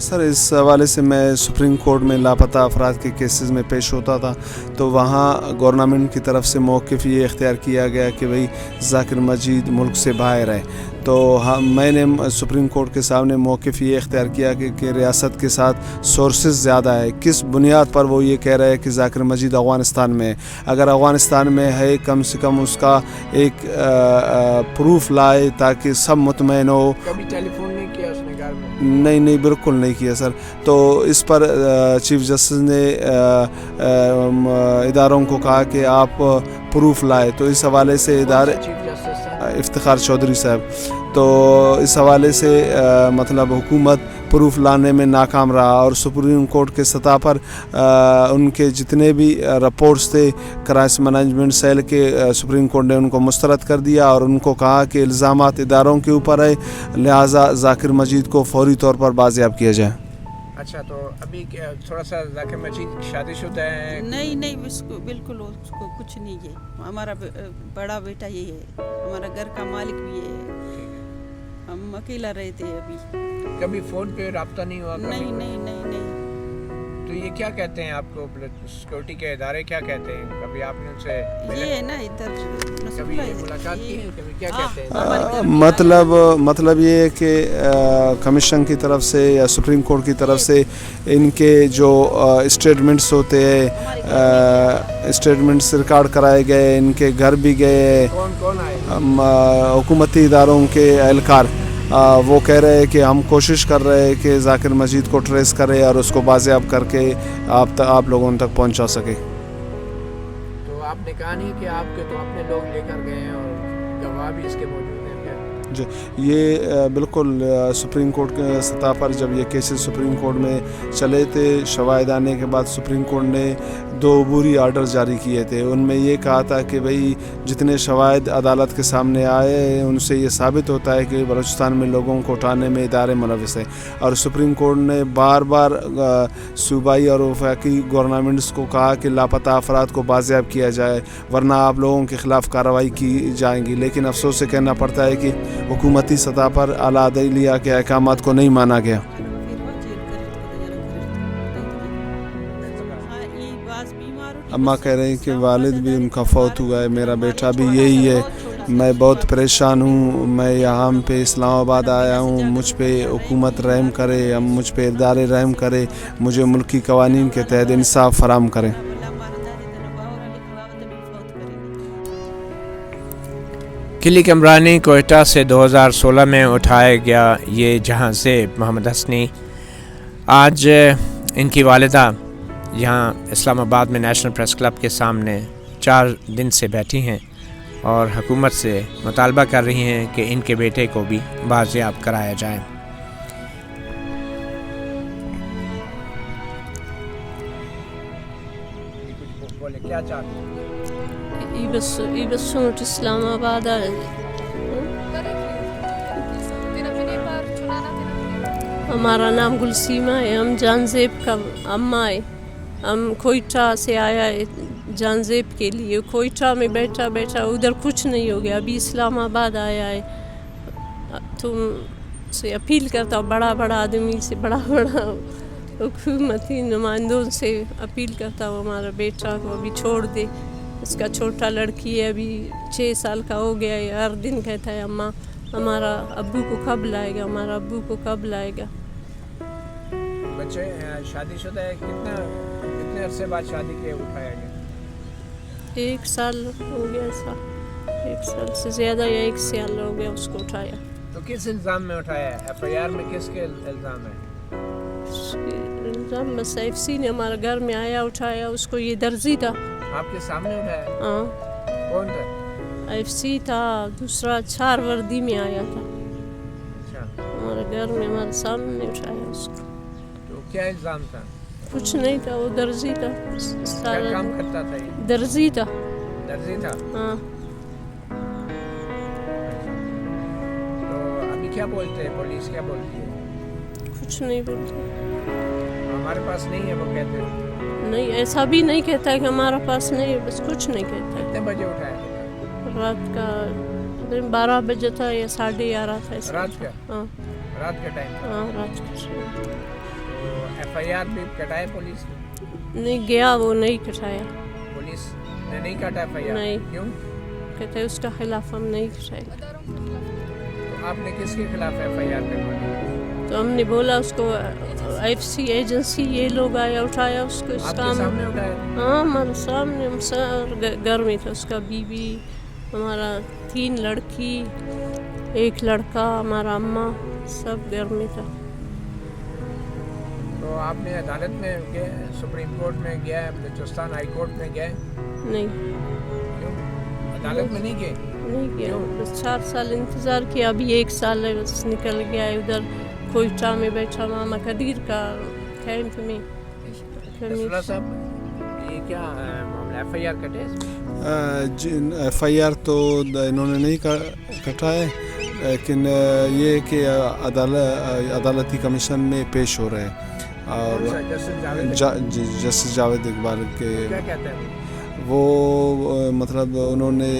سر اس حوالے سے میں سپریم کورٹ میں لاپتہ افراد کے کیسز میں پیش ہوتا تھا تو وہاں گورنمنٹ کی طرف سے موقف یہ اختیار کیا گیا کہ بھئی ذاکر مجید ملک سے باہر ہے. تو میں نے سپریم کورٹ کے سامنے موقف یہ اختیار کیا کہ ریاست کے ساتھ سورسز زیادہ ہے. کس بنیاد پر وہ یہ کہہ رہے ہیں کہ ذاکر مجید افغانستان میں ہے؟ اگر افغانستان میں ہے کم سے کم اس کا ایک پروف لائے تاکہ سب مطمئن ہو. کبھی ٹیلی فون نہیں کیا اس نے گھر میں؟ نہیں بالکل نہیں کیا سر. تو اس پر چیف جسٹس نے اداروں کو کہا کہ آپ پروف لائے. تو اس حوالے سے ادارے افتخار چودھری صاحب تو اس حوالے سے مطلب حکومت پروف لانے میں ناکام رہا اور سپریم کورٹ کے سطح پر ان کے جتنے بھی رپورٹس تھے کرائسس مینجمنٹ سیل کے سپریم کورٹ نے ان کو مسترد کر دیا اور ان کو کہا کہ الزامات اداروں کے اوپر ہے لہٰذا ذاکر مجید کو فوری طور پر بازیاب کیا جائے. اچھا تو ابھی تھوڑا سا ذاکر مجید شادی شدہ ہے؟ نہیں اس کو بالکل اس کو کچھ نہیں ہے. ہمارا بڑا بیٹا یہ ہے, ہمارا گھر کا مالک بھی یہ ہے, ہم اکیلا رہتے ہیں ابھی. کبھی فون پہ رابطہ نہیں ہوا؟ نہیں. تو یہ کیا کہتے ہیں آپ کو سیکورٹی کے ادارے کیا کہتے ہیں؟ کبھی آپ نے ان سے یہ ہے نا ادھر کبھی ملاقات کی ہے؟ کبھی کیا کہتے ہیں؟ مطلب یہ ہے کہ کمیشن کی طرف سے یا سپریم کورٹ کی طرف سے ان کے جو اسٹیٹمنٹس ہوتے ہیں اسٹیٹمنٹس ریکارڈ کرائے گئے, ان کے گھر بھی گئے کون آئے؟ حکومتی اداروں کے اہلکار. وہ کہہ رہے ہیں کہ ہم کوشش کر رہے ہیں کہ ذاکر مجید کو ٹریس کرے اور اس کو بازیاب کر کے آپ لوگوں تک پہنچا سکے. تو آپ نے کہا نہیں کہ آپ کے تو اپنے لوگ لے کر گئے ہیں اور گواہ بھی اس کے موجود ہیں؟ جی یہ بالکل سپریم کورٹ کے سطح پر جب یہ کیسز سپریم کورٹ میں چلے تھے شواہد آنے کے بعد سپریم کورٹ نے 2 عبوری آرڈر جاری کیے تھے. ان میں یہ کہا تھا کہ بھئی جتنے شواہد عدالت کے سامنے آئے ان سے یہ ثابت ہوتا ہے کہ بلوچستان میں لوگوں کو اٹھانے میں ادارے ملوث ہیں. اور سپریم کورٹ نے بار صوبائی اور وفاقی گورنمنٹس کو کہا کہ لاپتہ افراد کو بازیاب کیا جائے ورنہ آپ لوگوں کے خلاف کارروائی کی جائیں گی. لیکن افسوس سے کہنا پڑتا ہے کہ حکومتی سطح پر اعلیٰ عدلیہ کے احکامات کو نہیں مانا گیا. اماں کہہ رہے ہیں کہ والد بھی ان کا فوت ہوا ہے, میرا بیٹا بھی یہی ہے, میں بہت پریشان ہوں, میں یہاں پہ اسلام آباد آیا ہوں, مجھ پہ حکومت رحم کرے, مجھ پہ ادارے رحم کرے, مجھے ملکی قوانین کے تحت انصاف فراہم کریں. قلی کمرانی کوئٹہ سے 2016 میں اٹھایا گیا یہ جہاں سے محمد حسنی آج ان کی والدہ یہاں اسلام آباد میں نیشنل پریس کلب کے سامنے 4 دن سے بیٹھی ہیں اور حکومت سے مطالبہ کر رہی ہیں کہ ان کے بیٹے کو بھی بازیاب کرایا جائے. کیا چاہتے ہیں؟ سوٹ اسلام آباد ہمارا نام گلسیمہ ہے, ہم جان زیب کا اماں ہے, ہم کوئٹہ سے آیا ہے جان زیب کے لیے. کوئٹہ میں بیٹھا ادھر کچھ نہیں ہو گیا, ابھی اسلام آباد آیا ہے. تم سے اپیل کرتا ہوں بڑا آدمی سے بڑا حکومتی نمائندوں سے اپیل کرتا ہوں ہمارا بیٹا کو ابھی چھوڑ دے. اس کا چھوٹا لڑکی ہے ابھی 6 سال کا ہو گیا ہے, ہر دن کہتا ہے اماں ہمارا ابو کو کب لائے گا. بچے شادی شدہ ہے؟ کتنے عرصے بعد شادی کے اٹھایا گیا؟ 1 سال ہو گیا ایسا, 1 سال سے زیادہ یا 1 سال ہو گیا اس کو اٹھایا. تو کس الزام میں اٹھایا ہے؟ FIR میں کس کے الزام ہے؟ الزام بس FC نے ہمارا گھر میں آیا اٹھایا, اس کو یہ درزی تھا. آپ کے سامنے اٹھایا؟ ہاں. کون تھا؟ FC تھا, دوسرا 4 وردی میں آیا تھا. اچھا. ہمارے گھر میں ہمارے سامنے اٹھایا اس کو. تو کیا الزام تھا؟ کچھ نہیں تھا, وہ درزی تھا. کیا کام کرتا تھا یہ؟ درزی تھا. ہاں. تو ابھی کیا بولتے ہیں, پولیس کیا بولتی ہے؟ کچھ نہیں بولتے. ہمارے پاس نہیں ہے وہ کہتے ہیں؟ نہیں, ایسا بھی نہیں کہتا ہے کہ ہمارا پاس نہیں ہے, بس کچھ نہیں کہتا ہے. کتنے بجے اٹھایا تھا؟ رات کا 12 بجے تھا یا 11:30 تھا. رات کا؟ ہاں. رات کے ٹائم؟ ہاں رات کو تو ایف آئی آر بھی کٹائے پولیس نے؟ نہیں گیا، وہ نہیں کٹایا، پولیس نے نہیں کاٹا ایف آئی آر؟ نہیں۔ کیوں؟ کہتے اس کا خلاف ہم نہیں کٹائے۔ تو آپ نے کس کے خلاف ایف آئی آر کروائی؟ تو ہم نے بولا اس کو ایف سی ایجنسی، یہ لوگ آیا اٹھایا اس کو، اس آپ کے کام۔ سامنے اٹھایا؟ ہاں ہمارے سامنے، ہم گھر میں تھا، اس کا بیوی، ہمارا 3 لڑکی، 1 لڑکا، ہمارا اماں، سب گھر میں تھا۔ تو آپ نے عدالت میں گئے، سپریم کورٹ میں گیا، بلوچستان ہائی کورٹ میں گئے؟ نہیں کیوں عدالت میں نہیں گئے؟ نہیں گیا، بس 4 سال انتظار کیا، ابھی 1 سال ہے بس نکل گیا ہے۔ ادھر کوئٹہ میں بیٹھا ماما قدیر کا کیمپ میں۔ رسولہ صاحب، یہ کیا معاملہ ایف آئی آر کٹے؟ ایف آئی آر تو انہوں نے نہیں کٹا ہے، لیکن یہ کہ عدالتی کمیشن میں پیش ہو رہے ہیں، اور جسٹس جاوید اقبال کے کیا کہتے ہیں وہ مطلب انہوں نے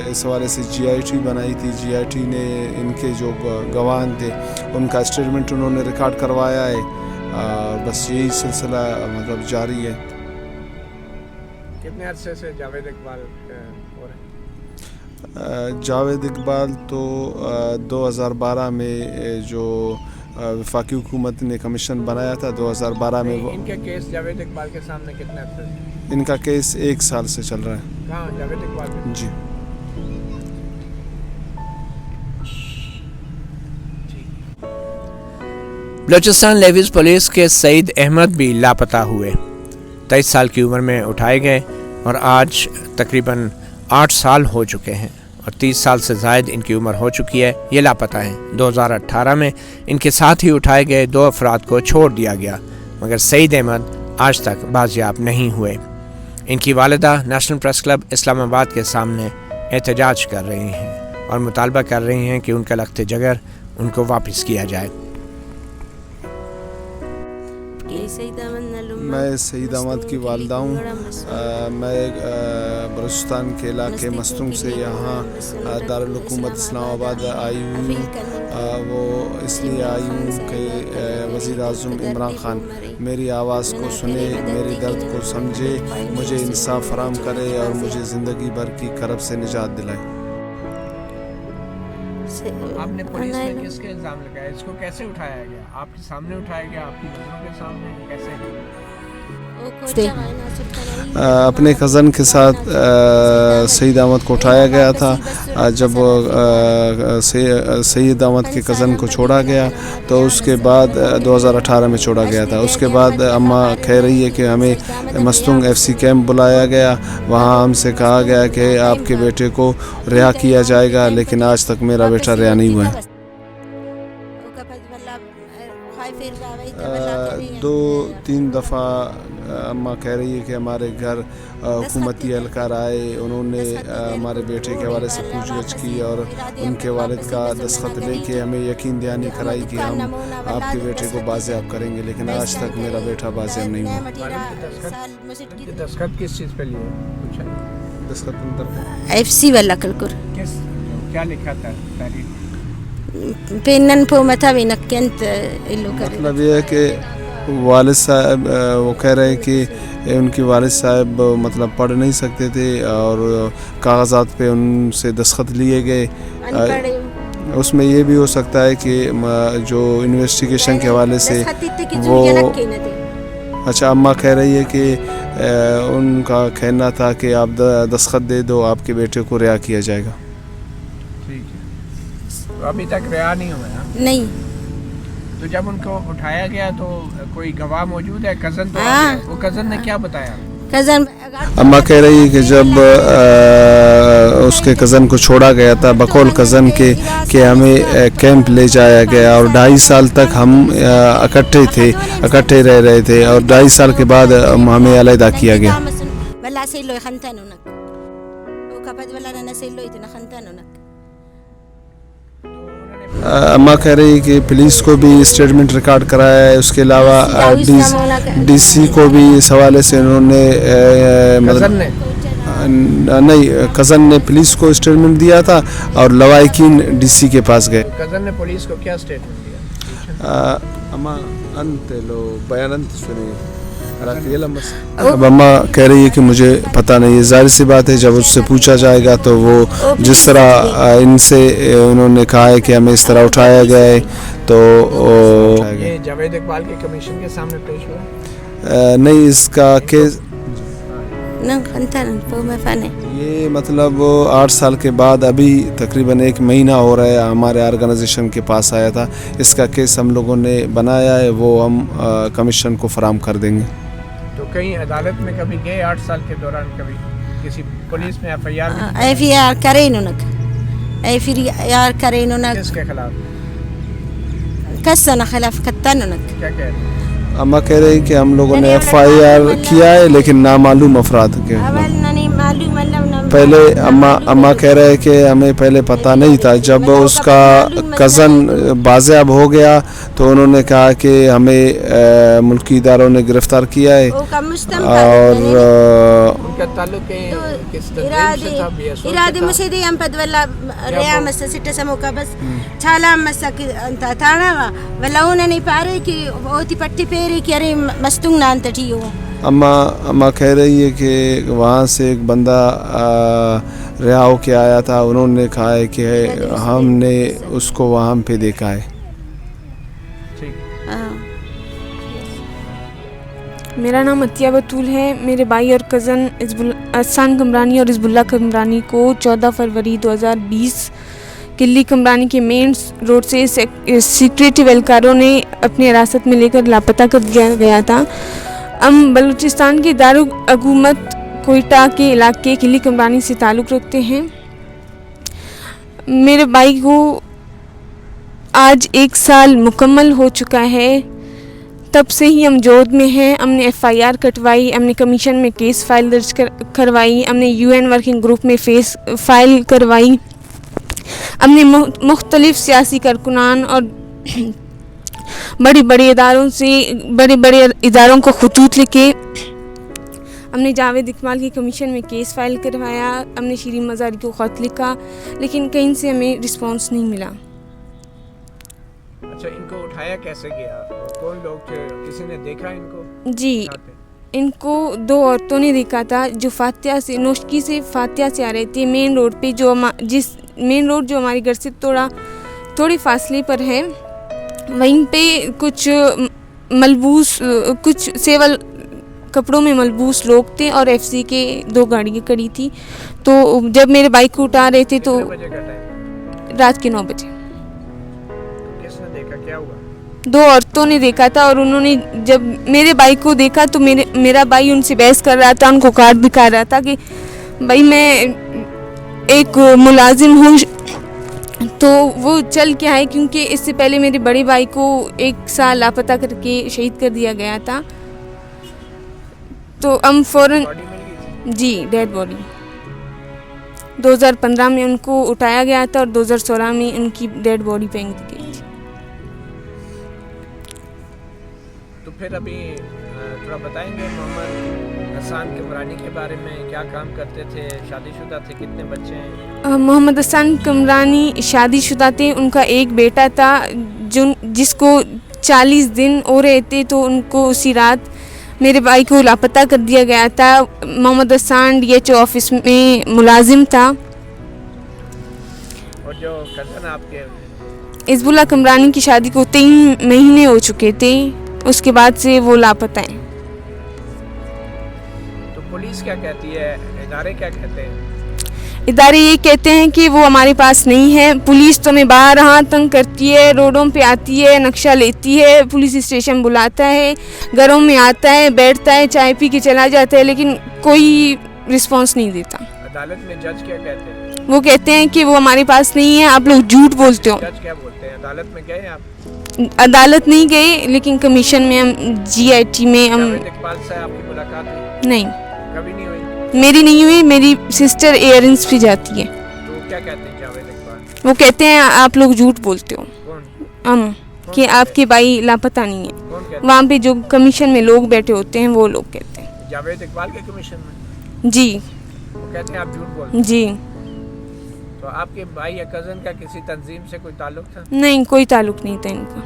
اس حوالے سے جی آئی ٹی بنائی تھی، جی آئی ٹی نے ان کے جو گواہان تھے ان کا اسٹیٹمنٹ انہوں نے ریکارڈ کروایا ہے، اور بس یہی سلسلہ مطلب جاری ہے۔ کتنے عرصے سے جاوید اقبال ہو رہے ہیں؟ جاوید اقبال تو 2012 میں جو وفاقی حکومت نے کمیشن بنایا تھا 2012 میں، ان کے کیس جاوید اقبال کے سامنے کتنے عرصے سے؟ ان کا کیس 1 سال سے چل رہا ہے۔ کہاں جاوید اقبال کے؟ جی۔ بلوچستان لیویز پولیس کے سعید احمد بھی لاپتہ ہوئے، 23 سال کی عمر میں اٹھائے گئے اور آج تقریباً 8 سال ہو چکے ہیں اور 30 سال سے زائد ان کی عمر ہو چکی ہے، یہ لاپتہ ہیں۔ 2018 میں ان کے ساتھ ہی اٹھائے گئے 2 افراد کو چھوڑ دیا گیا، مگر سعید احمد آج تک بازیاب نہیں ہوئے۔ ان کی والدہ نیشنل پریس کلب اسلام آباد کے سامنے احتجاج کر رہی ہیں اور مطالبہ کر رہی ہیں کہ ان کا لخت جگر ان کو واپس کیا جائے۔ میں سعید احمد کی والدہ ہوں۔ میں بلوچستان کے علاقے مستونگ سے یہاں دارالحکومت اسلام آباد آئی ہوں۔ وہ اس لیے آئی ہوں کہ وزیر اعظم عمران خان میری آواز کو سنے، میرے درد کو سمجھے، مجھے انصاف فراہم کرے اور مجھے زندگی بھر کی کرب سے نجات دلائے۔ آپ نے پولیس میں کس کے الزام لگایا؟ اس کو کیسے اٹھایا گیا؟ آپ کے سامنے اٹھایا گیا؟ آپ کی نظروں کے سامنے؟ کیسے؟ اپنے کزن کے ساتھ سعید احمد کو اٹھایا گیا تھا۔ جب سعید احمد کے کزن کو چھوڑا گیا تو اس کے بعد 2018 میں چھوڑا گیا تھا۔ اس کے بعد اماں کہہ رہی ہے کہ ہمیں مستونگ ایف سی کیمپ بلایا گیا، وہاں ہم سے کہا گیا کہ آپ کے بیٹے کو رہا کیا جائے گا، لیکن آج تک میرا بیٹا رہا نہیں ہوا ہے۔ 2-3 دفعہ اماں کہہ رہی ہے کہ ہمارے گھر حکومتی اہلکار آئے، انہوں نے ہمارے بیٹے کے حوالے سے پوچھ گچھ کی اور ان کے والد کا دستخط لے کے ہمیں یقین دہانی کرائی کہ ہم آپ کے بیٹے کو بازیاب کریں گے، لیکن آج تک میرا بیٹا بازیاب نہیں ہوا۔ دستخط کس چیز پہ لیے؟ دستخط ایف سی والا کلکر کیا لکھا تھا تحریر؟ پینن پو متا بھی نکینت ایلو کرے۔ مطلب یہ ہے کہ والد صاحب وہ کہہ رہے ہیں کہ ان کی والد صاحب مطلب پڑھ نہیں سکتے تھے اور کاغذات پہ ان سے دستخط لیے گئے۔ اس میں یہ بھی ہو سکتا ہے کہ جو انویسٹیگیشن کے حوالے سے وہ اچھا اماں کہہ رہی ہے کہ ان کا کہنا تھا کہ آپ دستخط دے دو، آپ کے بیٹے کو رہا کیا جائے گا۔ ٹھیک ہے، تو ابھی تک رہا نہیں ہوا ہے؟ نہیں۔ تو جب ان کو اٹھایا گیا تو کوئی گواہ موجود ہے؟ کزن تو وہ کزن نے کیا بتایا؟ کزن اماں کہہ رہی ہے کہ جب اس کے کزن کو چھوڑا گیا تھا بقول کزن کے کہ ہمیں کیمپ لے جایا گیا اور 2.5 سال تک ہم اکٹھے رہ رہے تھے اور 2.5 سال کے بعد ہمیں علیحدہ کیا گیا۔ اماں کہہ رہی ہے کہ پولیس کو بھی اسٹیٹمنٹ ریکارڈ کرایا ہے، اس کے علاوہ ڈی سی کو بھی اس حوالے سے انہوں نے نہیں کزن نے پولیس کو اسٹیٹمنٹ دیا تھا اور لوائقین ڈی سی کے پاس گئے۔ کزن نے پولیس کو کیا اسٹیٹمنٹ دیا؟ اما انت لو بیان انت سنی اب اماں کہہ رہی ہے کہ مجھے پتہ نہیں ہے. ظاہر سی بات ہے جب اس سے پوچھا جائے گا تو وہ جس طرح ان سے انہوں نے کہا ہے کہ ہمیں اس طرح اٹھایا گیا ہے تو یہ جاوید اقبال کے کمیشن کے سامنے پیش ہوا نہیں اس کا کیس نن خنتان پو میں فانے یہ مطلب 8 سال کے بعد ابھی تقریباً 1 مہینہ ہو رہا ہے ہمارے آرگنائزیشن کے پاس آیا تھا. اس کا کیس ہم لوگوں نے بنایا ہے وہ ہم کمیشن کو فراہم کر دیں گے. تو کہیں عدالت میں کبھی گئے 8 سال کے دوران کبھی کسی پولیس میں F I R F R کرے نونک ایف آر کرے نونک کس کے خلاف کسنا خلاف کتن نونک کیا کہہ رہے ہیں؟ اما کہہ رہی کہ ہم لوگوں نے ایف آئی آر کیا ہے لیکن نامعلوم افراد کے اول ننی معلوم اللہ پہلے اما کہہ رہے کہ ہمیں پہلے پتہ نہیں تھا. جب اس کا کزن بازیاب ہو گیا تو انہوں نے کہا کہ ہمیں ملکی اداروں نے گرفتار کیا ہے اور ان کا تعلق کس تنظیم سے تھا بی ایس او ارادے مسیدی ہم پد ولا ریا مس سٹ سمو کا بس چھالا مس انت تھانا ولا انہوں پارے کہ اوتی پٹی پیری کہ ارے مستنگ نان تٹیو. اما کہہ رہی ہے کہ وہاں سے ایک بندہ رہا ہو کے آیا تھا. انہوں نے کہا ہے کہ ہم نے اس کو وہاں پہ دیکھا ہے. میرا نام عطیہ بطول ہے. میرے بھائی اور کزن احسان کمرانی اور حزب اللہ کمرانی کو 14 فروری 2020 قلی کمرانی کے مین روڈ سے سیکریٹری اہلکاروں نے اپنی حراست میں لے کر لاپتہ کر دیا گیا تھا. ہم بلوچستان کے دارالحکومت کوئٹہ کے علاقے قلی کمرانی سے تعلق رکھتے ہیں. میرے بھائی کو آج 1 سال مکمل ہو چکا ہے. تب سے ہی ہم جود میں ہیں. ہم نے ایف آئی آر کٹوائی, ہم نے کمیشن میں کیس فائل درج کروائی, ہم نے یو این ورکنگ گروپ میں فائل کروائی, ہم نے مختلف سیاسی کارکنان اور بڑے اداروں کو خطوط لکھے. ہم نے جاوید اقبال کی کمیشن میں کیس فائل کروایا, ہم نے شیرین مزاری کو خط لکھا, لیکن کہیں سے ہمیں رسپانس نہیں ملا. اچھا ان کو اٹھایا کیسے گیا؟ کون لوگ تھے؟ کسی نے دیکھا ان کو؟ جی ان کو 2 عورتوں نے دیکھا تھا جو فاتحہ سے نوشکی سے فاتحہ سے آ رہے تھے. مین روڈ پہ مین روڈ جو ہمارے گھر سے تھوڑے فاصلے پر ہے, وہیں پہ کچھ ملبوس کچھ سیول کپڑوں میں ملبوس لوگ تھے اور ایف سی کے 2 گاڑیاں کڑی تھی. تو جب میرے بائک کو اٹھا رہے تھے تو رات کے 9 بجے کس نے دیکھا؟ کیا ہوا؟ 2 عورتوں نے دیکھا تھا, اور انہوں نے جب میرے بھائی کو دیکھا تو میرا بھائی ان سے بحث کر رہا تھا, ان کو کارڈ دکھا رہا تھا کہ بھائی میں ایک ملازم ہوں. تو وہ چل کے آئے کیونکہ اس سے پہلے میرے بڑے بھائی کو 1 سال لاپتہ کر کے شہید کر دیا گیا تھا. تو ہم فوراً جی ڈیڈ باڈی 2015 میں ان کو اٹھایا گیا تھا اور 2016 میں ان کی ڈیڈ باڈی پھینک دی گئی تھی. تو پھر ابھی تھوڑا بتائیں گے محمد احسان کمرانی کے بارے میں, کیا کام کرتے تھے, شادی شدہ تھے, کتنے بچے ہیں؟ محمد احسان کمرانی شادی شدہ تھے. ان کا ایک بیٹا تھا جس کو 40 دن ہو رہے تھے, تو ان کو اسی رات میرے بھائی کو لاپتہ کر دیا گیا تھا. محمد احسان ڈی ایچ او آفس میں ملازم تھا. اور جو کزن آپ کے حزب اللہ کمرانی کی شادی کو 3 مہینے ہو چکے تھے, اس کے بعد سے وہ لاپتہ ہیں. تو پولیس کیا کہتی ہے, ادارے کیا کہتے ہیں؟ ادارے یہ کہتے ہیں کہ وہ ہمارے پاس نہیں ہے. پولیس تو ہمیں باہر تنگ کرتی ہے, روڈوں پہ آتی ہے, نقشہ لیتی ہے, پولیس اسٹیشن بلاتا ہے, گھروں میں آتا ہے, بیٹھتا ہے, چائے پی کے چلا جاتا ہے, لیکن کوئی رسپانس نہیں دیتا. عدالت میں جج کیا کہتے ہیں؟ وہ کہتے ہیں کہ وہ ہمارے پاس نہیں ہے, آپ لوگ جھوٹ بولتے ہو. جج کیا بولتے ہیں؟ عدالت میں گئے آپ؟ عدالت نہیں گئے, لیکن کمیشن میں ہم جی آئی ٹی میں ہم جاوید اقبال سے آپ کی ملاقات ہوئی؟ نہیں, کبھی نہیں ہوئی. میری نہیں ہوئی. میری سسٹر ایئرنس بھی جاتی ہے. تو کیا کہتے ہیں جاوید اقبال؟ وہ کہتے ہیں آپ لوگ جھوٹ بولتے ہو. کون ہم کہ آپ کے بھائی لاپتہ نہیں ہیں. کون کہتے وہاں پہ جو کمیشن میں لوگ بیٹھے ہوتے ہیں وہ لوگ کہتے ہیں. جاوید اقبال کے کمیشن میں؟ جی وہ کہتے ہیں آپ جھوٹ بولتے ہیں. جی. تو آپ کے بھائی یا کزن کا کسی تنظیم سے کوئی تعلق تھا؟ نہیں, کوئی تعلق نہیں تھا ان کا.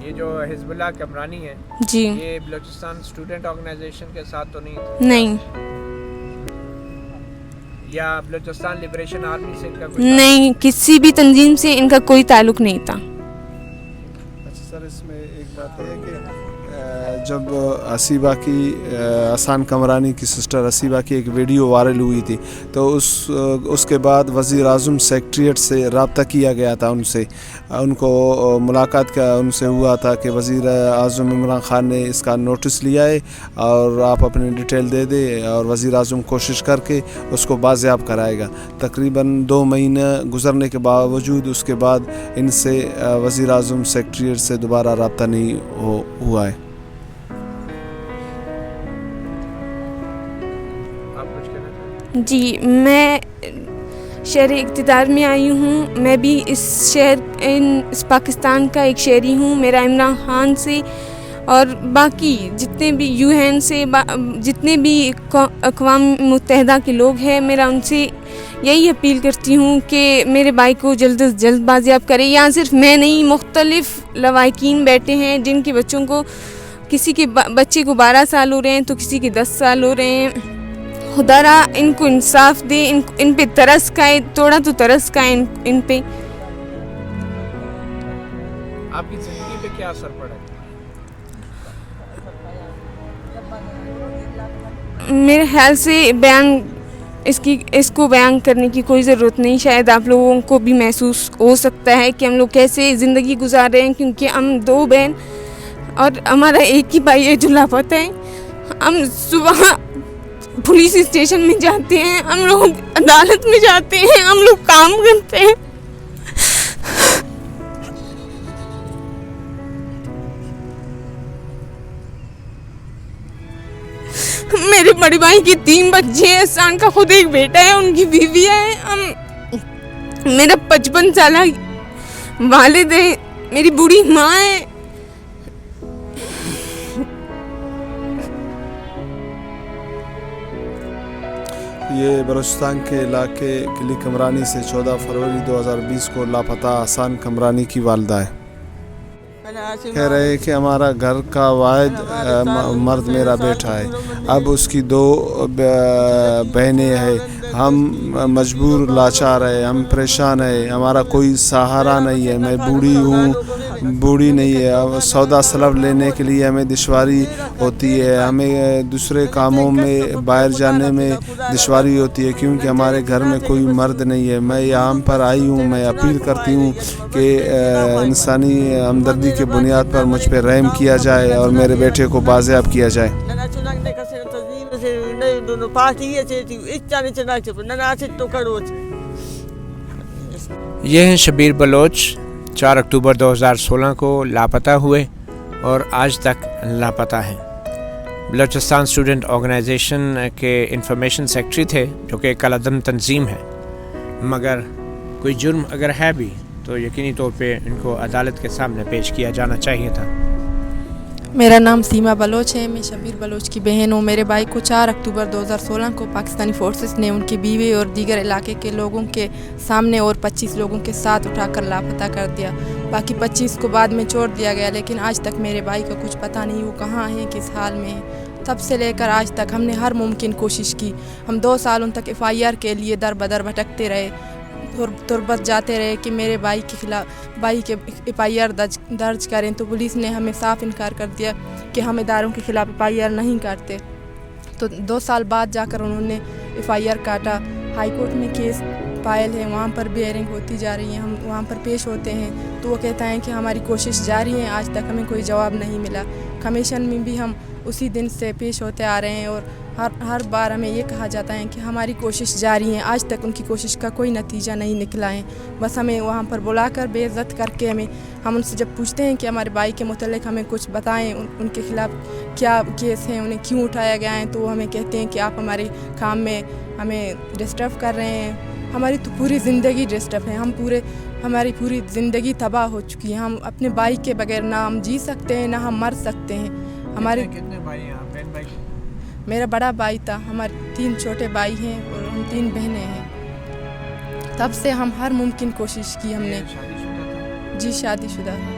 یہ جو حزب اللہ کمرانی ہے جی یہ بلوچستان اسٹوڈنٹ آرگنائزیشن کے ساتھ تو نہیں تھا؟ نہیں یا بلوچستان لبریشن آرمی سے ان کا کوئی نہیں، کسی بھی تنظیم سے ان کا کوئی تعلق نہیں تھا. اچھا سر، اس میں ایک بات ہے کہ جب اسیبہ کی احسان کمرانی کی سسٹر اسیبہ کی ایک ویڈیو وائرل ہوئی تھی تو اس کے بعد وزیر اعظم سیکریٹریٹ سے رابطہ کیا گیا تھا ان کو ملاقات کا ان سے ہوا تھا کہ وزیر اعظم عمران خان نے اس کا نوٹس لیا ہے اور آپ اپنی ڈیٹیل دے دیں، اور وزیر اعظم کوشش کر کے اس کو بازیاب کرائے گا. تقریباً 2 مہینے گزرنے کے باوجود اس کے بعد ان سے وزیر اعظم سیکریٹریٹ سے دوبارہ رابطہ نہیں ہوا ہے. جی، میں شہر اقتدار میں آئی ہوں. میں بھی اس پاکستان کا ایک شہری ہوں. میرا عمران خان سے اور باقی جتنے بھی UN سے جتنے بھی اقوام متحدہ کے لوگ ہیں، میرا ان سے یہی اپیل کرتی ہوں کہ میرے بھائی کو جلد از جلد بازیاب کرے. یہاں صرف میں نہیں، مختلف لواحقین بیٹھے ہیں جن کے بچوں کو، کسی کے بچے کو 12 سال ہو رہے ہیں تو کسی کے 10 سال ہو رہے ہیں. خدا را ان کو انصاف دے، ان پہ ترس کھائے، تھوڑا تو ترس کھائے ان پہ. آپ کی زندگی پہ کیا اثر پڑا؟ میرے خیال سے اس کو بیان کرنے کی کوئی ضرورت نہیں. شاید آپ لوگوں کو بھی محسوس ہو سکتا ہے کہ ہم لوگ کیسے زندگی گزار رہے ہیں، کیونکہ ہم 2 بہن اور ہمارا ایک ہی بھائی ہے جو لاپتہ ہے. ہم صبح پولیس اسٹیشن میں جاتے ہیں، ہم لوگ عدالت میں جاتے ہیں، ہم لوگ کام کرتے ہیں. میرے بڑے بھائی کے 3 بچے ہیں، احسان کا خود ایک بیٹا ہے، ان کی بیوی ہے. میرا 55 سالہ والد ہے، میری بوڑھی ماں ہے. یہ بلوچستان کے علاقے قلی کمرانی سے 14 فروری 2020 کو لاپتہ احسان کمرانی کی والدہ ہے. کہہ رہے ہیں کہ ہمارا گھر کا واحد مرد میرا بیٹا ہے. اب اس کی 2 بہنیں ہیں. ہم مجبور لاچار ہیں، ہم پریشان ہیں، ہمارا کوئی سہارا نہیں ہے. میں بوڑھی ہوں، بوڑھی نہیں ہے. اب سودا سلب لینے کے لیے ہمیں دشواری ہوتی ہے، ہمیں دوسرے کاموں میں باہر جانے میں دشواری ہوتی ہے کیونکہ ہمارے گھر میں کوئی مرد نہیں ہے. میں یہاں پر آئی ہوں، میں اپیل کرتی ہوں کہ انسانی ہمدردی کے بنیاد پر مجھ پہ رحم کیا جائے اور میرے بیٹے کو بازیاب کیا جائے. یہ ہیں شبیر بلوچ، 4 اکتوبر 2016 کو لاپتہ ہوئے اور آج تک لاپتہ ہیں. بلوچستان اسٹوڈنٹ آرگنائزیشن کے انفارمیشن سیکٹری تھے، جو کہ ایک العدم تنظیم ہے، مگر کوئی جرم اگر ہے بھی تو یقینی طور پہ ان کو عدالت کے سامنے پیش کیا جانا چاہیے تھا. میرا نام سیما بلوچ ہے، میں شبیر بلوچ کی بہن ہوں. میرے بھائی کو 4 اکتوبر 2016 کو پاکستانی فورسز نے ان کی بیوی اور دیگر علاقے کے لوگوں کے سامنے اور 25 لوگوں کے ساتھ اٹھا کر لاپتہ کر دیا. باقی 25 کو بعد میں چھوڑ دیا گیا، لیکن آج تک میرے بھائی کا کچھ پتہ نہیں وہ کہاں ہیں، کس حال میں ہیں. تب سے لے کر آج تک ہم نے ہر ممکن کوشش کی. ہم 2 سالوں تک FIR کے لیے در بدر بھٹکتے رہے، تربت جاتے رہے کہ میرے بھائی کے خلاف FIR درج کریں، تو پولیس نے ہمیں صاف انکار کر دیا کہ ہم اداروں کے خلاف FIR نہیں کرتے. تو 2 سال بعد جا کر انہوں نے FIR کاٹا. ہائی کورٹ میں کیس فائل ہے، وہاں پر بھی ہیئرنگ ہوتی جا رہی ہے، ہم وہاں پر پیش ہوتے ہیں تو وہ کہتا ہے کہ ہماری کوشش جاری ہے. آج تک ہمیں کوئی جواب نہیں ملا. کمیشن میں بھی ہم اسی دن سے پیش ہوتے آ رہے ہیں اور ہر بار ہمیں یہ کہا جاتا ہے کہ ہماری کوشش جاری ہے. آج تک ان کی کوشش کا کوئی نتیجہ نہیں نکلا ہے. بس ہمیں وہاں پر بلا کر بے عزت کر کے ہم ان سے جب پوچھتے ہیں کہ ہمارے بھائی کے متعلق ہمیں کچھ بتائیں، ان کے خلاف کیا کیس ہیں، انہیں کیوں اٹھایا گیا ہے، تو وہ ہمیں کہتے ہیں کہ آپ ہمارے کام میں ہمیں ڈسٹرب کر رہے ہیں. ہماری تو پوری زندگی ڈسٹرب ہے. ہماری پوری زندگی تباہ ہو چکی ہے. ہم اپنے بھائی کے بغیر نہ ہم جی سکتے ہیں، نہ ہم مر سکتے ہیں. کتنے بھائی ہیں آپ؟ بہن بھائی؟ میرا بڑا بھائی تھا، ہمارے 3 چھوٹے بھائی ہیں اور ہم 3 بہنیں ہیں. تب سے ہم ہر ممکن کوشش کی. ہم نے جی شادی شدہ ہے.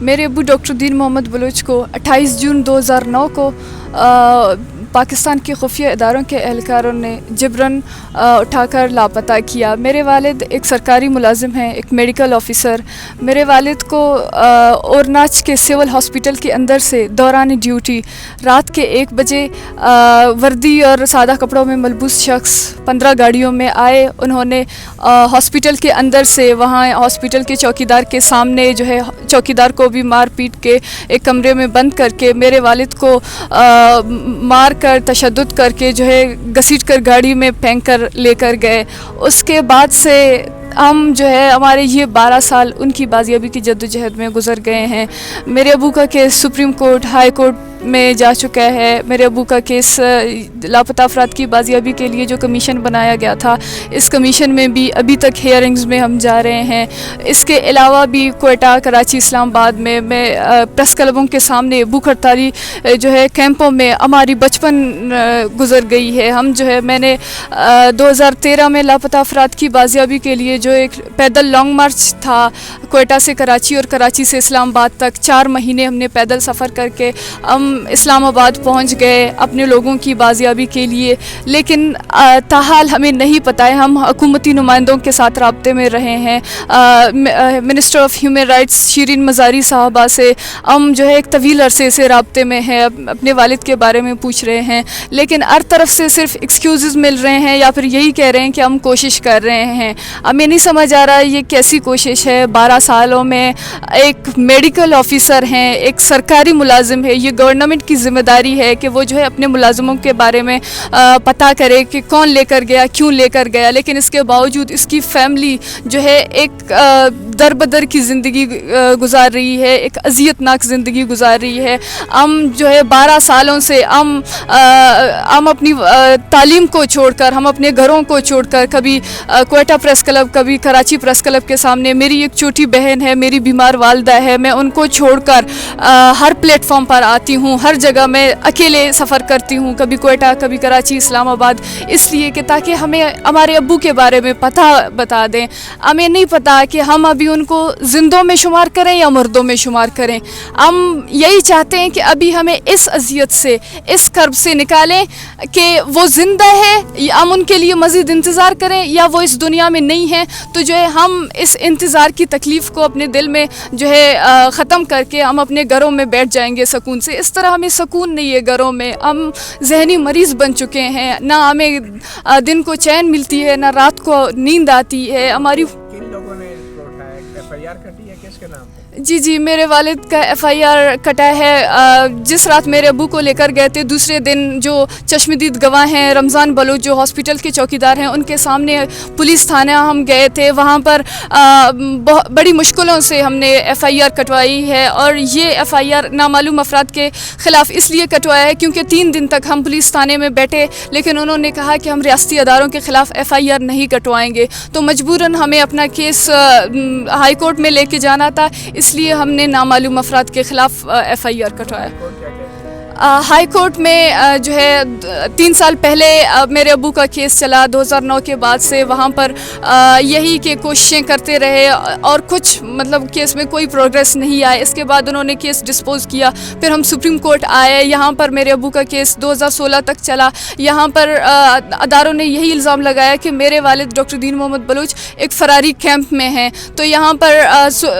میرے ابو ڈاکٹر دین محمد بلوچ کو 28 جون 2009 کو پاکستان کے خفیہ اداروں کے اہلکاروں نے جبراً اٹھا کر لاپتہ کیا. میرے والد ایک سرکاری ملازم ہیں, ایک میڈیکل آفیسر. میرے والد کو اورناچ کے سول ہاسپٹل کے اندر سے دوران ڈیوٹی رات کے 1 بجے وردی اور سادہ کپڑوں میں ملبوس شخص 15 گاڑیوں میں آئے. انہوں نے ہاسپٹل کے اندر سے وہاں ہاسپٹل کے چوکیدار کے سامنے جو ہے چوکیدار کو بھی مار پیٹ کے ایک کمرے میں بند کر کے میرے والد کو مار کر تشدد کر کے جو ہے گھسیٹ کر گاڑی میں پھینک کر لے کر گئے. اس کے بعد سے ہم جو ہے ہمارے یہ 12 سال ان کی بازیابی کی جدوجہد میں گزر گئے ہیں. میرے ابو کا case supreme court, high court میں جا چکا ہے. میرے ابو کا کیس لاپتہ افراد کی بازیابی کے لیے جو کمیشن بنایا گیا تھا, اس کمیشن میں بھی ابھی تک ہیئرنگز میں ہم جا رہے ہیں. اس کے علاوہ بھی کوئٹہ, کراچی, اسلام آباد میں پریس کلبوں کے سامنے بھوک ہڑتالی جو ہے کیمپوں میں ہماری بچپن گزر گئی ہے. ہم جو ہے میں نے 2013 میں لاپتہ افراد کی بازیابی کے لیے جو ایک پیدل لانگ مارچ تھا کوئٹہ سے کراچی اور کراچی سے اسلام آباد تک 4 مہینے ہم نے پیدل سفر کر کے ہم اسلام آباد پہنچ گئے اپنے لوگوں کی بازیابی کے لیے. لیکن تاحال ہمیں نہیں پتہ ہے, ہم حکومتی نمائندوں کے ساتھ رابطے میں رہے ہیں. منسٹر آف ہیومن رائٹس شیرین مزاری صاحبہ سے ہم جو ہے ایک طویل عرصے سے رابطے میں ہیں, اپنے والد کے بارے میں پوچھ رہے ہیں. لیکن ہر طرف سے صرف ایکسکیوزز مل رہے ہیں یا پھر یہی کہہ رہے ہیں کہ ہم کوشش کر رہے ہیں. ہمیں نہیں سمجھ آ رہا یہ کیسی کوشش ہے. 12 سالوں میں ایک میڈیکل آفیسر ہیں, ایک سرکاری ملازم ہے, یہ گورنمنٹ کی ذمہ داری ہے کہ وہ جو ہے اپنے ملازموں کے بارے میں پتہ کرے کہ کون لے کر گیا, کیوں لے کر گیا. لیکن اس کے باوجود اس کی فیملی جو ہے ایک در بدر کی زندگی گزار رہی ہے, ایک اذیت ناک زندگی گزار رہی ہے. ہم جو ہے 12 سالوں سے ہم اپنی تعلیم کو چھوڑ کر, ہم اپنے گھروں کو چھوڑ کر, کبھی کوئٹہ پریس کلب, کبھی کراچی پریس کلب کے سامنے, میری ایک چھوٹی بہن ہے, میری بیمار والدہ ہے, میں ان کو چھوڑ کر ہر پلیٹ فارم پر آتی ہوں. ہر جگہ میں اکیلے سفر کرتی ہوں, کبھی کوئٹہ, کبھی کراچی, اسلام آباد, اس لیے کہ تاکہ ہمیں ہمارے ابو کے بارے میں پتہ بتا دیں. ہمیں نہیں پتہ کہ ہم ابھی ان کو زندوں میں شمار کریں یا مردوں میں شمار کریں. ہم یہی چاہتے ہیں کہ ابھی ہمیں اس اذیت سے, اس کرب سے نکالیں کہ وہ زندہ ہے, ہم ان کے لیے مزید انتظار کریں, یا وہ اس دنیا میں نہیں ہیں تو جو ہے ہم اس انتظار کی تکلیف کو اپنے دل میں جو ہے ختم کر کے ہم اپنے گھروں میں بیٹھ جائیں گے سکون سے. اس طرح ہمیں سکون نہیں ہے گھروں میں. ہم ذہنی مریض بن چکے ہیں, نہ ہمیں دن کو چین ملتی ہے, نہ رات کو نیند آتی ہے. ہماری کن لوگوں نے اس کو اٹھایا, FIR کٹی ہے, کس کے نام پہ؟ جی میرے والد کا FIR کٹا ہے. جس رات میرے ابو کو لے کر گئے تھے, دوسرے دن جو چشمدید گواہ ہیں رمضان بلوچ جو ہاسپٹل کے چوکیدار ہیں, ان کے سامنے پولیس تھانہ ہم گئے تھے. وہاں پر بڑی مشکلوں سے ہم نے FIR کٹوائی ہے, اور یہ FIR نامعلوم افراد کے خلاف اس لیے کٹوایا ہے کیونکہ 3 دن تک ہم پولیس تھانے میں بیٹھے, لیکن انہوں نے کہا کہ ہم ریاستی اداروں کے خلاف FIR نہیں کٹوائیں گے. تو مجبوراً ہمیں اپنا کیس ہائی کورٹ میں لے کے جانا تھا, اس لیے ہم نے نامعلوم افراد کے خلاف FIR کٹوایا. ہائی کورٹ میں جو ہے 3 سال پہلے میرے ابو کا کیس چلا 2009 کے بعد سے. وہاں پر یہی کہ کوششیں کرتے رہے اور کچھ مطلب کیس میں کوئی پروگریس نہیں آئے. اس کے بعد انہوں نے کیس ڈسپوز کیا. پھر ہم سپریم کورٹ آئے, یہاں پر میرے ابو کا کیس 2016 تک چلا. یہاں پر اداروں نے یہی الزام لگایا کہ میرے والد ڈاکٹر دین محمد بلوچ ایک فراری کیمپ میں ہیں. تو یہاں پر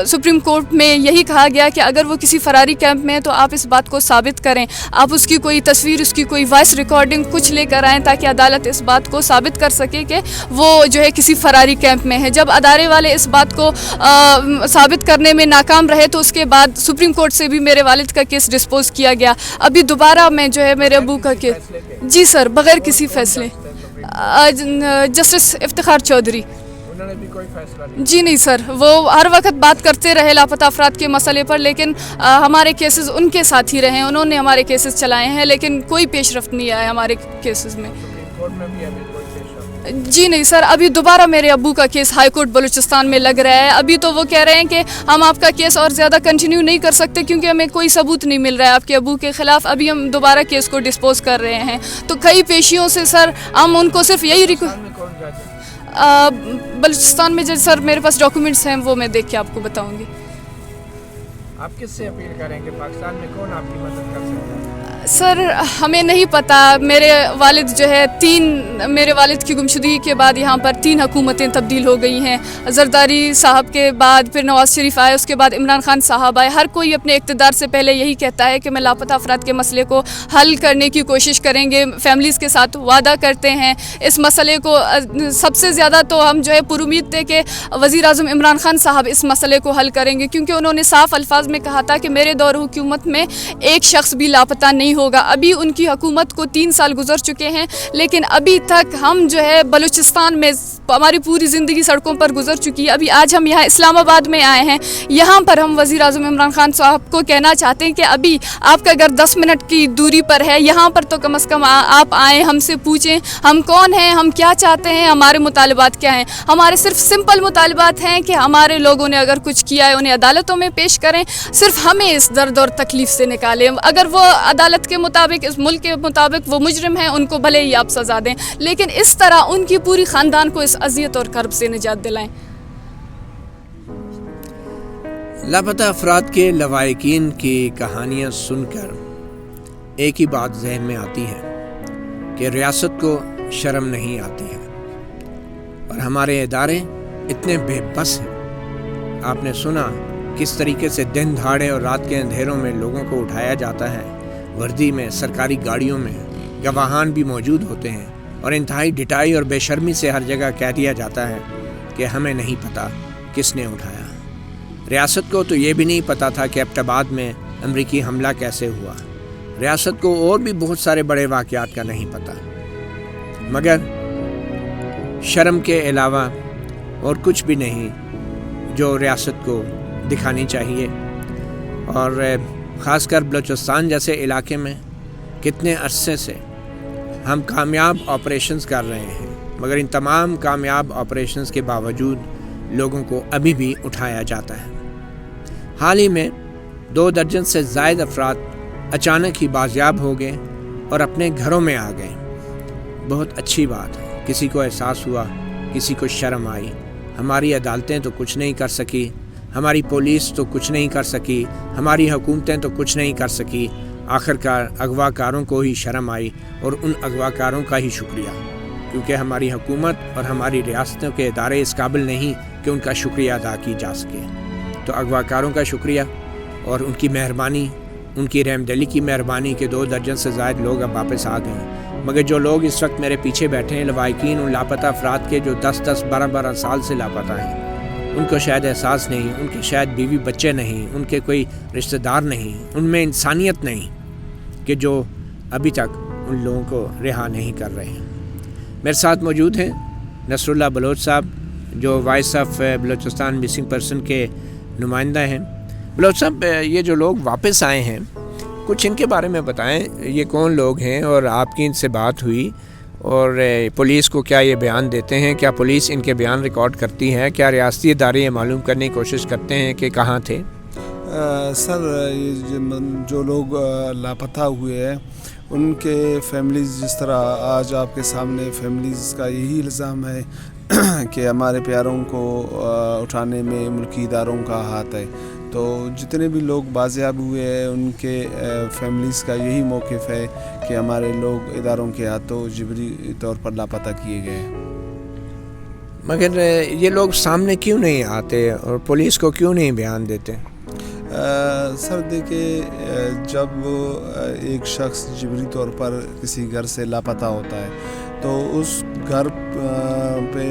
سپریم کورٹ میں یہی کہا گیا کہ اگر وہ کسی فراری کیمپ میں ہیں تو آپ اس بات کو ثابت کریں, آپ اس کی کوئی تصویر, اس کی کوئی وائس ریکارڈنگ کچھ لے کر آئیں تاکہ عدالت اس بات کو ثابت کر سکے کہ وہ جو ہے کسی فراری کیمپ میں ہے. جب ادارے والے اس بات کو ثابت کرنے میں ناکام رہے تو اس کے بعد سپریم کورٹ سے بھی میرے والد کا کیس ڈسپوز کیا گیا. ابھی دوبارہ میں جو ہے میرے ابو کا کیس, جی سر, بغیر کسی فیصلے, جسٹس افتخار چودھری. جی نہیں سر, وہ ہر وقت بات کرتے رہے لاپتہ افراد کے مسئلے پر, لیکن ہمارے کیسز ان کے ساتھ ہی رہے, انہوں نے ہمارے کیسز چلائے ہیں, لیکن کوئی پیش رفت نہیں آیا ہمارے کیسز میں. جی نہیں سر, ابھی دوبارہ میرے ابو کا کیس ہائی کورٹ بلوچستان میں لگ رہا ہے. ابھی تو وہ کہہ رہے ہیں کہ ہم آپ کا کیس اور زیادہ کنٹینیو نہیں کر سکتے کیونکہ ہمیں کوئی ثبوت نہیں مل رہا ہے آپ کے ابو کے خلاف. ابھی ہم دوبارہ کیس کو ڈسپوز کر رہے ہیں. تو کئی پیشیوں سے سر ہم ان کو صرف یہی بلوچستان میں جو سر میرے پاس ڈاکومنٹس ہیں وہ میں دیکھ کے آپ کو بتاؤں گی. آپ کس سے اپیل کریں گے؟ پاکستان میں کون آپ کی مدد کر سکتا ہے؟ سر ہمیں نہیں پتہ. میرے والد جو ہے میرے والد کی گمشدگی کے بعد یہاں پر 3 حکومتیں تبدیل ہو گئی ہیں. زرداری صاحب کے بعد پھر نواز شریف آئے, اس کے بعد عمران خان صاحب آئے. ہر کوئی اپنے اقتدار سے پہلے یہی کہتا ہے کہ میں لاپتہ افراد کے مسئلے کو حل کرنے کی کوشش کریں گے. فیملیز کے ساتھ وعدہ کرتے ہیں اس مسئلے کو. سب سے زیادہ تو ہم جو ہے پر امید تھے کہ وزیر اعظم عمران خان صاحب اس مسئلے کو حل کریں گے, کیونکہ انہوں نے صاف الفاظ میں کہا تھا کہ میرے دور حکومت میں ایک شخص بھی لاپتہ نہیں ہوگا. ابھی ان کی حکومت کو 3 سال گزر چکے ہیں, لیکن ابھی تک ہم جو ہے بلوچستان میں ہماری پوری زندگی سڑکوں پر گزر چکی ہے. ابھی آج ہم یہاں اسلام آباد میں آئے ہیں, یہاں پر ہم وزیر اعظم عمران خان صاحب کو کہنا چاہتے ہیں کہ ابھی آپ کا گھر 10 منٹ کی دوری پر ہے, یہاں پر تو کم از کم آپ آئیں, ہم سے پوچھیں ہم کون ہیں, ہم کیا چاہتے ہیں, ہمارے مطالبات کیا ہیں. ہمارے صرف سمپل مطالبات ہیں کہ ہمارے لوگوں نے اگر کچھ کیا ہے انہیں عدالتوں میں پیش کریں, صرف ہمیں اس درد اور تکلیف سے نکالیں. اگر وہ عدالت کے مطابق, اس ملک کے مطابق وہ مجرم ہیں, ان کو بھلے ہی آپ سزا دیں, لیکن اس طرح ان کی پوری خاندان کو اس اذیت اور کرب سے نجات دلائیں. لاپتہ افراد کے لواحقین کی کہانیاں سن کر ایک ہی بات ذہن میں آتی ہے کہ ریاست کو شرم نہیں آتی ہے اور ہمارے ادارے اتنے بے بس ہیں. آپ نے سنا کس طریقے سے دن دہاڑے اور رات کے اندھیروں میں لوگوں کو اٹھایا جاتا ہے, وردی میں, سرکاری گاڑیوں میں, گواہان بھی موجود ہوتے ہیں, اور انتہائی ڈٹائی اور بے شرمی سے ہر جگہ کہہ دیا جاتا ہے کہ ہمیں نہیں پتہ کس نے اٹھایا. ریاست کو تو یہ بھی نہیں پتہ تھا کہ ایبٹ آباد میں امریکی حملہ کیسے ہوا. ریاست کو اور بھی بہت سارے بڑے واقعات کا نہیں پتہ, مگر شرم کے علاوہ اور کچھ بھی نہیں جو ریاست کو دکھانی چاہیے. اور خاص کر بلوچستان جیسے علاقے میں کتنے عرصے سے ہم کامیاب آپریشنز کر رہے ہیں, مگر ان تمام کامیاب آپریشنز کے باوجود لوگوں کو ابھی بھی اٹھایا جاتا ہے. حال ہی میں 2 درجن سے زائد افراد اچانک ہی بازیاب ہو گئے اور اپنے گھروں میں آ گئے. بہت اچھی بات ہے, کسی کو احساس ہوا, کسی کو شرم آئی. ہماری عدالتیں تو کچھ نہیں کر سکی, ہماری پولیس تو کچھ نہیں کر سکی, ہماری حکومتیں تو کچھ نہیں کر سکی. آخرکار اغوا کاروں کو ہی شرم آئی, اور ان اغوا کاروں کا ہی شکریہ, کیونکہ ہماری حکومت اور ہماری ریاستوں کے ادارے اس قابل نہیں کہ ان کا شکریہ ادا کی جا سکے. تو اغوا کاروں کا شکریہ اور ان کی مہربانی, ان کی رحم دلی کی مہربانی کہ 2 درجن سے زائد لوگ اب واپس آ گئے ہیں. مگر جو لوگ اس وقت میرے پیچھے بیٹھے ہیں, لواحقین ان لاپتہ افراد کے جو 10-10, 12-12 سال سے لاپتہ ہیں, ان کو شاید احساس نہیں, ان کے شاید بیوی بچے نہیں, ان کے کوئی رشتہ دار نہیں, ان میں انسانیت نہیں کہ جو ابھی تک ان لوگوں کو رہا نہیں کر رہے ہیں. میرے ساتھ موجود ہیں نصر اللہ بلوچ صاحب, جو voice of Balochistan missing person کے نمائندہ ہیں. بلوچ صاحب, یہ جو لوگ واپس آئے ہیں کچھ ان کے بارے میں بتائیں, یہ کون لوگ ہیں اور آپ کی ان سے بات ہوئی, اور پولیس کو کیا یہ بیان دیتے ہیں, کیا پولیس ان کے بیان ریکارڈ کرتی ہے, کیا ریاستی ادارے یہ معلوم کرنے کی کوشش کرتے ہیں کہ کہاں تھے؟ سر, جو لوگ لاپتہ ہوئے ہیں ان کے فیملیز, جس طرح آج آپ کے سامنے فیملیز کا یہی الزام ہے کہ ہمارے پیاروں کو اٹھانے میں ملکی اداروں کا ہاتھ ہے, تو جتنے بھی لوگ بازیاب ہوئے ہیں ان کے فیملیز کا یہی موقف ہے کہ ہمارے لوگ اداروں کے ہاتھوں جبری طور پر لاپتہ کیے گئے. مگر یہ لوگ سامنے کیوں نہیں آتے اور پولیس کو کیوں نہیں بیان دیتے؟ سر دیکھیں, جب ایک شخص جبری طور پر کسی گھر سے لاپتہ ہوتا ہے تو اس گھر پہ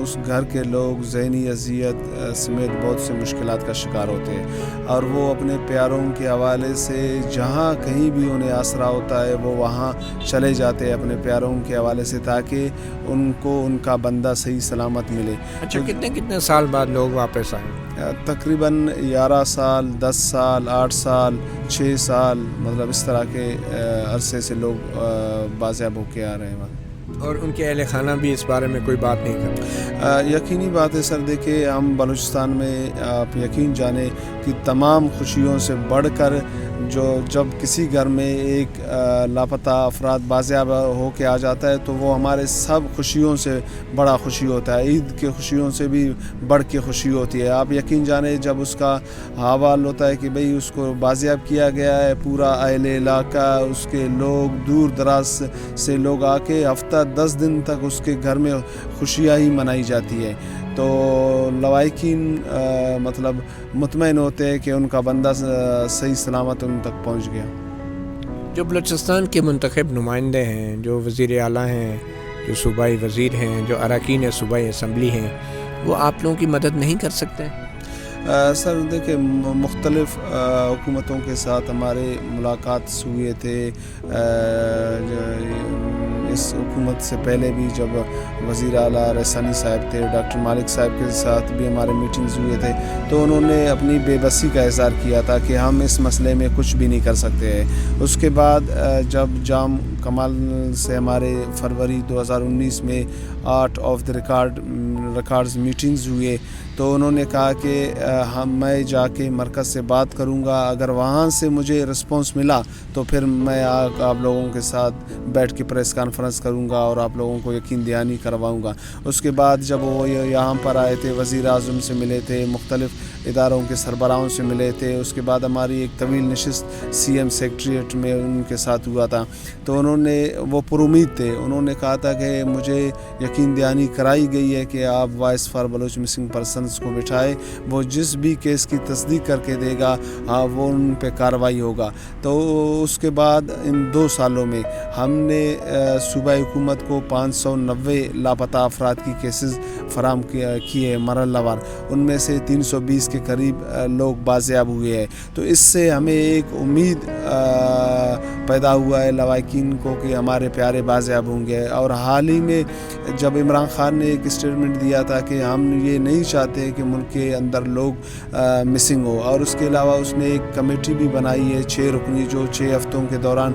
اس گھر کے لوگ ذہنی اذیت سمیت بہت سے مشکلات کا شکار ہوتے ہیں, اور وہ اپنے پیاروں کے حوالے سے جہاں کہیں بھی انہیں آسرا ہوتا ہے وہ وہاں چلے جاتے ہیں اپنے پیاروں کے حوالے سے, تاکہ ان کو ان کا بندہ صحیح سلامت ملے. اچھا, کتنے سال بعد لوگ واپس آئے؟ تقریباً 11 سال, 10 سال, 8 سال, 6 سال, مطلب اس طرح کے عرصے سے لوگ بازیاب ہو کے آ رہے ہیں. اور ان کے اہل خانہ بھی اس بارے میں کوئی بات نہیں کرتے؟ یقینی بات ہے سر, دیکھیں ہم بلوچستان میں آپ یقین جانیں کہ تمام خوشیوں سے بڑھ کر جو جب کسی گھر میں ایک لاپتہ افراد بازیاب ہو کے آ جاتا ہے تو وہ ہمارے سب خوشیوں سے بڑا خوشی ہوتا ہے. عید کے خوشیوں سے بھی بڑھ کے خوشی ہوتی ہے. آپ یقین جانیں جب اس کا حوال ہوتا ہے کہ بھئی اس کو بازیاب کیا گیا ہے, پورا اہل علاقہ, اس کے لوگ, دور دراز سے لوگ آ کے ہفتہ 10 دن تک اس کے گھر میں خوشیاں ہی منائی جاتی ہے. تو لوائقین مطلب مطمئن ہوتے ہیں کہ ان کا بندہ صحیح سلامت ان تک پہنچ گیا. جو بلوچستان کے منتخب نمائندے ہیں, جو وزیر اعلیٰ ہیں, جو صوبائی وزیر ہیں, جو اراکین صوبائی اسمبلی ہیں, وہ آپ لوگوں کی مدد نہیں کر سکتے؟ سر دیکھیں مختلف حکومتوں کے ساتھ ہمارے ملاقات ہوئے تھے. اس حکومت سے پہلے بھی جب وزیر اعلیٰ رسانی صاحب تھے, ڈاکٹر مالک صاحب کے ساتھ بھی ہمارے میٹنگز ہوئے تھے, تو انہوں نے اپنی بے بسی کا اظہار کیا تھا کہ ہم اس مسئلے میں کچھ بھی نہیں کر سکتے ہیں. اس کے بعد جب جام کمال سے ہمارے فروری 2019 میں 8 آف دی ریکارڈز میٹنگز ہوئے, تو انہوں نے کہا کہ میں جا کے مرکز سے بات کروں گا, اگر وہاں سے مجھے رسپانس ملا تو پھر میں آپ لوگوں کے ساتھ بیٹھ کے پریس کانفرنس کروں گا اور آپ لوگوں کو یقین دہانی کرواؤں گا. اس کے بعد جب وہ یہاں پر آئے تھے, وزیر اعظم سے ملے تھے, مختلف اداروں کے سربراہوں سے ملے تھے. اس کے بعد ہماری ایک طویل نشست سی ایم سیکریٹریٹ میں ان کے ساتھ ہوا تھا, تو انہوں نے وہ پر امید تھے, انہوں نے کہا تھا کہ مجھے یقین دہانی کرائی گئی ہے کہ آپ voice for Baloch missing persons کو بٹھائے, وہ جس بھی کیس کی تصدیق کر کے دے گا وہ ان پہ کارروائی ہوگا. تو اس کے بعد ان 2 سالوں میں ہم نے صوبائی حکومت کو 590 لاپتہ افراد کی کیسز فراہم کیے مرحلہ وار, ان میں سے 320 کے قریب لوگ بازیاب ہوئے ہیں. تو اس سے ہمیں ایک امید پیدا ہوا ہے لوائقین کو کہ ہمارے پیارے بازیاب ہوں گے. اور حال ہی میں جب عمران خان نے ایک اسٹیٹمنٹ دیا تھا کہ ہم یہ نہیں چاہتے کہ ملک کے اندر لوگ مسنگ ہو, اور اس کے علاوہ اس نے ایک کمیٹی بھی بنائی ہے 6 رکنی, جو 6 ہفتوں کے دوران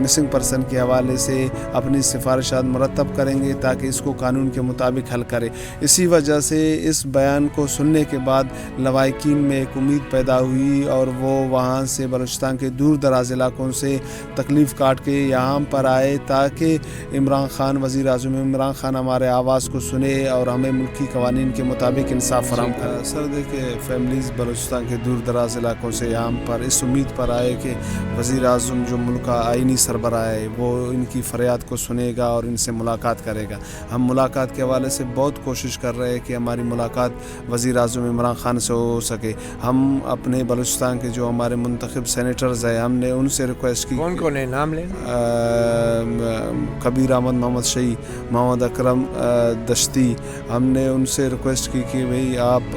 مسنگ پرسن کے حوالے سے اپنی سفارشات مرتب کریں گے تاکہ اس کو قانون کے مطابق حل کرے. اسی وجہ سے اس بیان کو سننے کے بعد لوائقین میں ایک امید پیدا ہوئی, اور وہ وہاں سے بلوچستان کے دور دراز علاقوں سے تکلیف کاٹ کے یہاں پر آئے تاکہ عمران خان, وزیر اعظم عمران خان ہمارے آواز کو سنے اور ہمیں ملکی قوانین کے مطابق انصاف فراہم کرے. سر دیکھیں فیملیز بلوچستان کے دور دراز علاقوں سے یہاں پر اس امید پر آئے کہ وزیر اعظم جو ملک کا آئینی سربراہ ہے وہ ان کی فریاد کو سنے گا اور ان سے ملاقات کرے گا. ہم ملاقات کے حوالے سے بہت کوشش کر رہے ہیں کہ ہماری ملاقات وزیر اعظم عمران خان سے ہو سکے. ہم اپنے بلوچستان کے جو ہمارے منتخب سینیٹرز ہیں, ہم نے ان سے ریکویسٹ کی. کون کون ہے نام لیں؟ کبیر احمد محمد شہی, محمد اکرم دشتی, ہم نے ان سے ریکویسٹ کی کہ بھئی آپ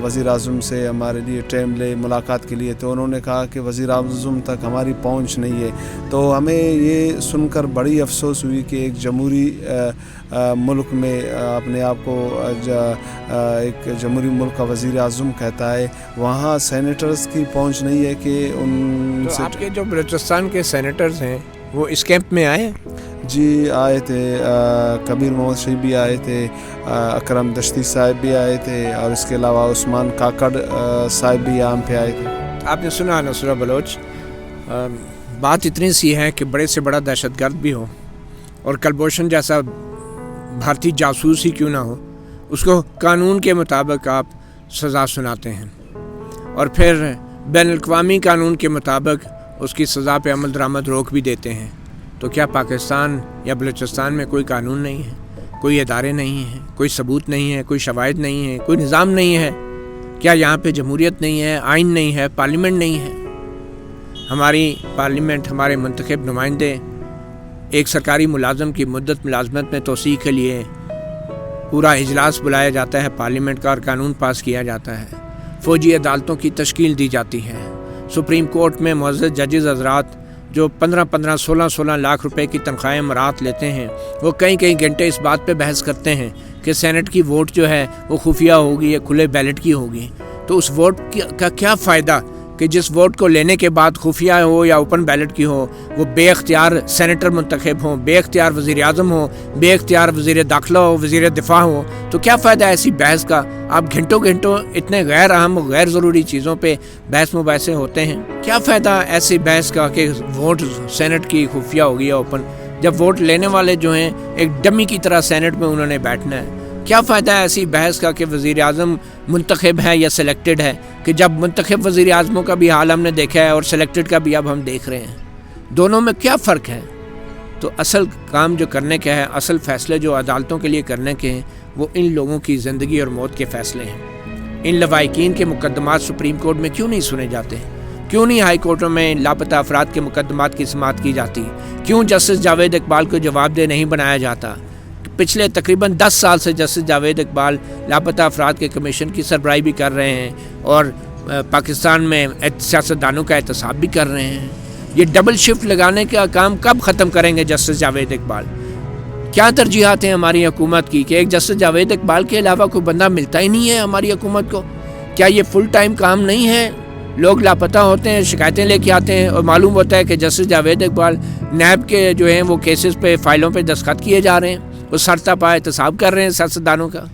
وزیر اعظم سے ہمارے لیے ٹائم لے ملاقات کے لیے. تو انہوں نے کہا کہ وزیر اعظم تک ہماری پہنچ نہیں ہے. تو ہمیں یہ سن کر بڑی افسوس ہوئی کہ ایک جمہوری ملک میں اپنے آپ کو ایک جمہوری ملک کا وزیر اعظم کہتا ہے, وہاں سینیٹرز کی پہنچ نہیں ہے کہ ان سے. آپ کے جو بلوچستان کے سینیٹرز ہیں وہ اس کیمپ میں آئے؟ جی آئے تھے, کبیر محمد شہید بھی آئے تھے, اکرم دشتی صاحب بھی آئے تھے, اور اس کے علاوہ عثمان کاکڑ صاحب بھی یہاں پہ آئے تھے. آپ نے سنا نصرہ بلوچ, بات اتنی سی ہے کہ بڑے سے بڑا دہشت گرد بھی ہو اور کلبھوشن جیسا بھارتی جاسوس ہی کیوں نہ ہو, اس کو قانون کے مطابق آپ سزا سناتے ہیں, اور پھر بین الاقوامی قانون کے مطابق اس کی سزا پہ عمل درآمد روک بھی دیتے ہیں. تو کیا پاکستان یا بلوچستان میں کوئی قانون نہیں ہے, کوئی ادارے نہیں ہیں, کوئی ثبوت نہیں ہے, کوئی شواہد نہیں ہے, کوئی نظام نہیں ہے؟ کیا یہاں پہ جمہوریت نہیں ہے, آئین نہیں ہے, پارلیمنٹ نہیں ہے؟ ہماری پارلیمنٹ, ہمارے منتخب نمائندے ایک سرکاری ملازم کی مدت ملازمت میں توسیع کے لیے پورا اجلاس بلایا جاتا ہے پارلیمنٹ کا, اور قانون پاس کیا جاتا ہے. فوجی عدالتوں کی تشکیل دی جاتی ہے. سپریم کورٹ میں معزز ججز حضرات جو 15-15, 16-16 لاکھ روپے کی تنخواہیں مرات لیتے ہیں, وہ کئی گھنٹے اس بات پہ بحث کرتے ہیں کہ سینٹ کی ووٹ جو ہے وہ خفیہ ہوگی یا کھلے بیلٹ کی ہوگی. تو اس ووٹ کا کیا فائدہ کہ جس ووٹ کو لینے کے بعد خفیہ ہو یا اوپن بیلٹ کی ہو وہ بے اختیار سینیٹر منتخب ہوں، بے اختیار وزیر اعظم ہوں، بے اختیار وزیر داخلہ ہو، وزیر دفاع ہو، تو کیا فائدہ ایسی بحث کا؟ آپ گھنٹوں اتنے غیر اہم غیر ضروری چیزوں پہ بحث مباحثے ہوتے ہیں، کیا فائدہ ایسی بحث کا کہ ووٹ سینٹ کی خفیہ ہوگی یا اوپن، جب ووٹ لینے والے جو ہیں ایک ڈمی کی طرح سینٹ میں انہوں نے بیٹھنا ہے؟ کیا فائدہ ہے ایسی بحث کا کہ وزیر اعظم منتخب ہے یا سلیکٹڈ ہے، کہ جب منتخب وزیر اعظموں کا بھی حال ہم نے دیکھا ہے اور سلیکٹڈ کا بھی اب ہم دیکھ رہے ہیں، دونوں میں کیا فرق ہے؟ تو اصل کام جو کرنے کا ہے، اصل فیصلے جو عدالتوں کے لیے کرنے کے ہیں، وہ ان لوگوں کی زندگی اور موت کے فیصلے ہیں۔ ان لواحقین کے مقدمات سپریم کورٹ میں کیوں نہیں سنے جاتے؟ کیوں نہیں ہائی کورٹوں میں لاپتہ افراد کے مقدمات کی سماعت کی جاتی؟ کیوں جسٹس جاوید اقبال کو جواب دہ نہیں بنایا جاتا؟ پچھلے تقریباً 10 سال سے جسٹس جاوید اقبال لاپتہ افراد کے کمیشن کی سربراہی بھی کر رہے ہیں اور پاکستان میں سیاستدانوں کا احتساب بھی کر رہے ہیں۔ یہ ڈبل شفٹ لگانے کا کام کب ختم کریں گے جسٹس جاوید اقبال؟ کیا ترجیحات ہیں ہماری حکومت کی کہ ایک جسٹس جاوید اقبال کے علاوہ کوئی بندہ ملتا ہی نہیں ہے ہماری حکومت کو؟ کیا یہ فل ٹائم کام نہیں ہے؟ لوگ لاپتہ ہوتے ہیں، شکایتیں لے کے آتے ہیں اور معلوم ہوتا ہے کہ جسٹس جاوید اقبال نیب کے جو ہیں وہ کیسز پہ فائلوں پہ دستخط کیے جا رہے ہیں، وہ سرتا پا احتساب کر رہے ہیں سیاستدانوں کا۔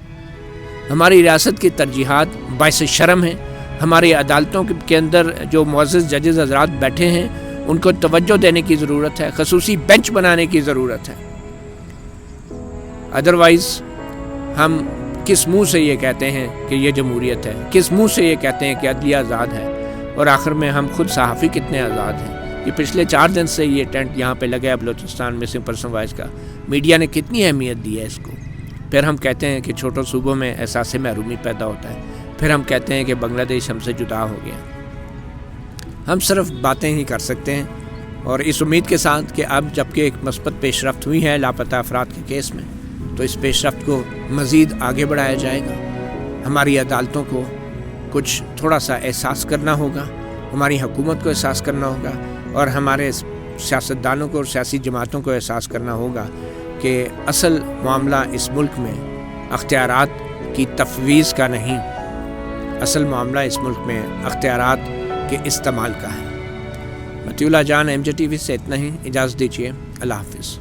ہماری ریاست کی ترجیحات باعث شرم ہیں۔ ہماری عدالتوں کے اندر جو معزز ججز حضرات بیٹھے ہیں ان کو توجہ دینے کی ضرورت ہے، خصوصی بینچ بنانے کی ضرورت ہے۔ ادروائز ہم کس منہ سے یہ کہتے ہیں کہ یہ جمہوریت ہے، کس منہ سے یہ کہتے ہیں کہ عدلیہ آزاد ہے، اور آخر میں ہم خود صحافی کتنے آزاد ہیں؟ یہ پچھلے 4 دن سے یہ ٹینٹ یہاں پہ لگا ہے بلوچستان میں مسنگ پرسن وائس کا، میڈیا نے کتنی اہمیت دی ہے اس کو۔ پھر ہم کہتے ہیں کہ چھوٹوں صوبوں میں احساس محرومی پیدا ہوتا ہے، پھر ہم کہتے ہیں کہ بنگلہ دیش ہم سے جدا ہو گیا۔ ہم صرف باتیں ہی کر سکتے ہیں، اور اس امید کے ساتھ کہ اب جبکہ ایک مثبت پیش رفت ہوئی ہے لاپتہ افراد کے کیس میں، تو اس پیش رفت کو مزید آگے بڑھایا جائے گا۔ ہماری عدالتوں کو کچھ تھوڑا سا احساس کرنا ہوگا، ہماری حکومت کو احساس کرنا ہوگا، اور ہمارے سیاستدانوں کو اور سیاسی جماعتوں کو احساس کرنا ہوگا کہ اصل معاملہ اس ملک میں اختیارات کی تفویض کا نہیں، اصل معاملہ اس ملک میں اختیارات کے استعمال کا ہے۔ مطیع اللہ جان، MJ TV سے اتنا ہی، اجازت دیجیے، اللہ حافظ۔